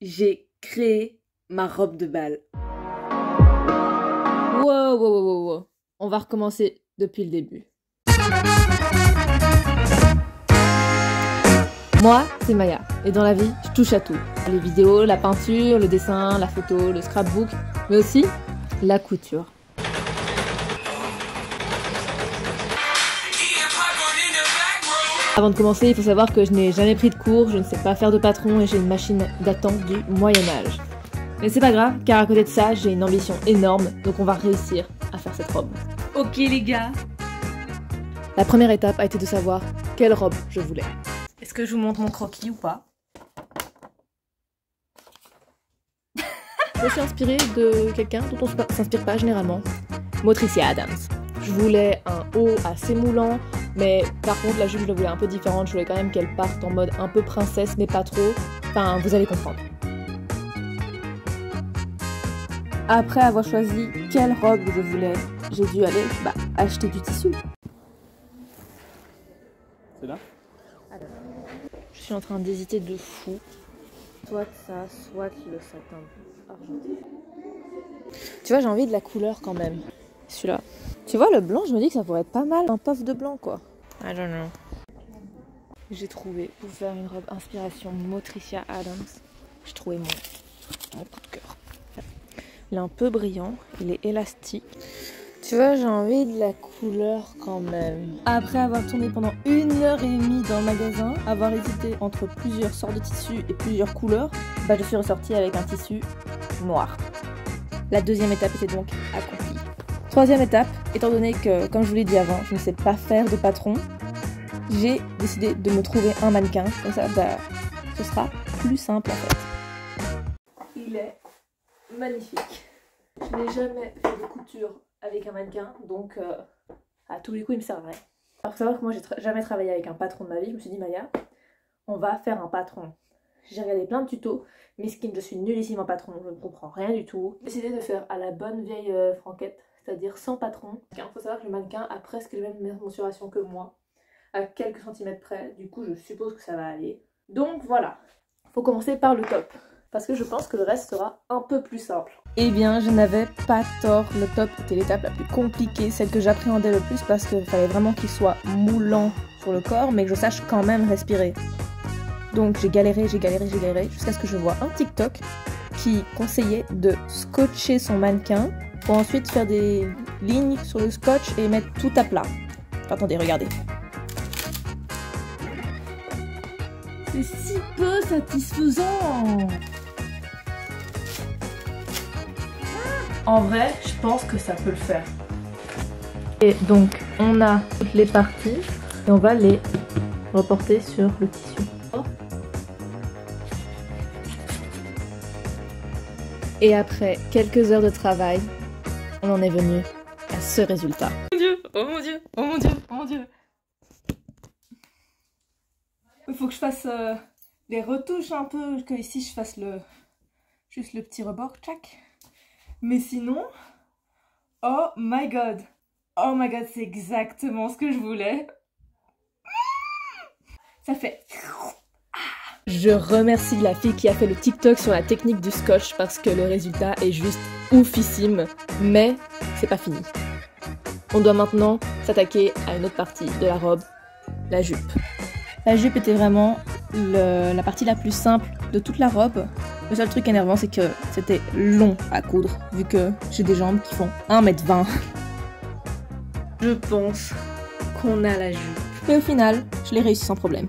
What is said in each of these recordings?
j'ai créé ma robe de bal. Wow. On va recommencer depuis le début. Moi, c'est Maya, et dans la vie, je touche à tout. Les vidéos, la peinture, le dessin, la photo, le scrapbook, mais aussi la couture. Avant de commencer, il faut savoir que je n'ai jamais pris de cours, je ne sais pas faire de patron et j'ai une machine datant du Moyen-Âge. Mais c'est pas grave, car à côté de ça, j'ai une ambition énorme, donc on va réussir à faire cette robe. Ok les gars. La première étape a été de savoir quelle robe je voulais. Est-ce que je vous montre mon croquis ou pas? Je me suis inspirée de quelqu'un dont on ne s'inspire pas généralement, Motricia Adams. Je voulais un haut assez moulant, mais par contre la jupe je la voulais un peu différente, je voulais quand même qu'elle parte en mode un peu princesse mais pas trop, enfin vous allez comprendre. Après avoir choisi quelle robe je voulais, j'ai dû aller acheter du tissu. C'est là? Alors, je suis en train d'hésiter de fou. Soit ça, soit le satin argenté. Tu vois, j'ai envie de la couleur quand même. Celui-là. Tu vois, le blanc, je me dis que ça pourrait être pas mal. Un puff de blanc, quoi. I don't know. J'ai trouvé, pour faire une robe inspiration Motricia Adams, j'ai trouvé mon coup de cœur. Il est un peu brillant, il est élastique. Tu vois, j'ai envie de la couleur quand même. Après avoir tourné pendant 1h30 dans le magasin, avoir hésité entre plusieurs sortes de tissus et plusieurs couleurs, je suis ressortie avec un tissu noir. La deuxième étape était donc accomplie. Troisième étape, étant donné que, comme je vous l'ai dit avant, je ne sais pas faire de patron, j'ai décidé de me trouver un mannequin. Comme ça, ce sera plus simple en fait. Il est magnifique. Je n'ai jamais fait de couture avec un mannequin, donc à tous les coups il me sert à rien. Alors faut savoir que moi j'ai jamais travaillé avec un patron de ma vie, je me suis dit Maya, on va faire un patron. J'ai regardé plein de tutos, miskin, je suis nullissime en patron, je ne comprends rien du tout. J'ai décidé de faire à la bonne vieille franquette, c'est-à-dire sans patron. Il faut savoir que le mannequin a presque les mêmes mensurations que moi, à quelques centimètres près, du coup je suppose que ça va aller. Donc voilà, faut commencer par le top. Parce que je pense que le reste sera un peu plus simple. Eh bien, je n'avais pas tort, le top était l'étape la plus compliquée, celle que j'appréhendais le plus parce qu'il fallait vraiment qu'il soit moulant sur le corps, mais que je sache quand même respirer. Donc j'ai galéré, jusqu'à ce que je vois un TikTok qui conseillait de scotcher son mannequin pour ensuite faire des lignes sur le scotch et mettre tout à plat. Attendez, regardez. C'est si peu satisfaisant. En vrai, je pense que ça peut le faire. Et donc, on a toutes les parties et on va les reporter sur le tissu. Et après quelques heures de travail, on en est venu à ce résultat. Oh mon dieu, oh mon dieu, oh mon dieu, oh mon dieu. Il faut que je fasse des retouches un peu, que ici je fasse juste le petit rebord, tchac. Mais sinon, oh my god, c'est exactement ce que je voulais. Ça fait... Je remercie la fille qui a fait le TikTok sur la technique du scotch parce que le résultat est juste oufissime, mais c'est pas fini. On doit maintenant s'attaquer à une autre partie de la robe, la jupe. La jupe était vraiment la partie la plus simple de toute la robe. Le seul truc énervant, c'est que c'était long à coudre, vu que j'ai des jambes qui font 1m20. Je pense qu'on a la jupe. Mais au final, je l'ai réussi sans problème.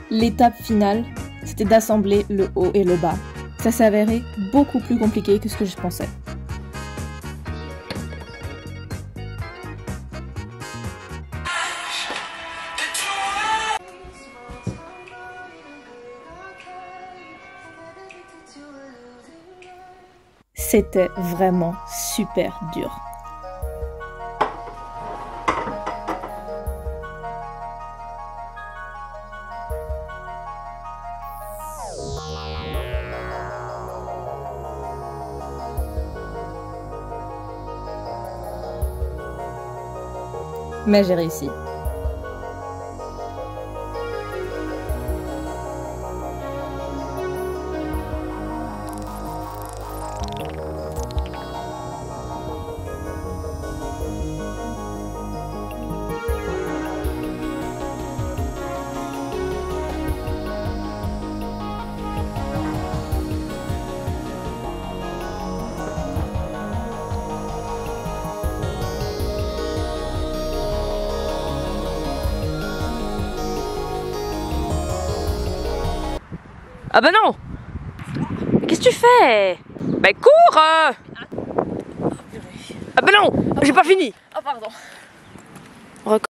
L'étape finale, c'était d'assembler le haut et le bas. Ça s'est avéré beaucoup plus compliqué que ce que je pensais. C'était vraiment super dur. Mais j'ai réussi. Ah bah non. Qu'est-ce que tu fais? Bah cours Ah bah non, j'ai pas fini. Ah pardon.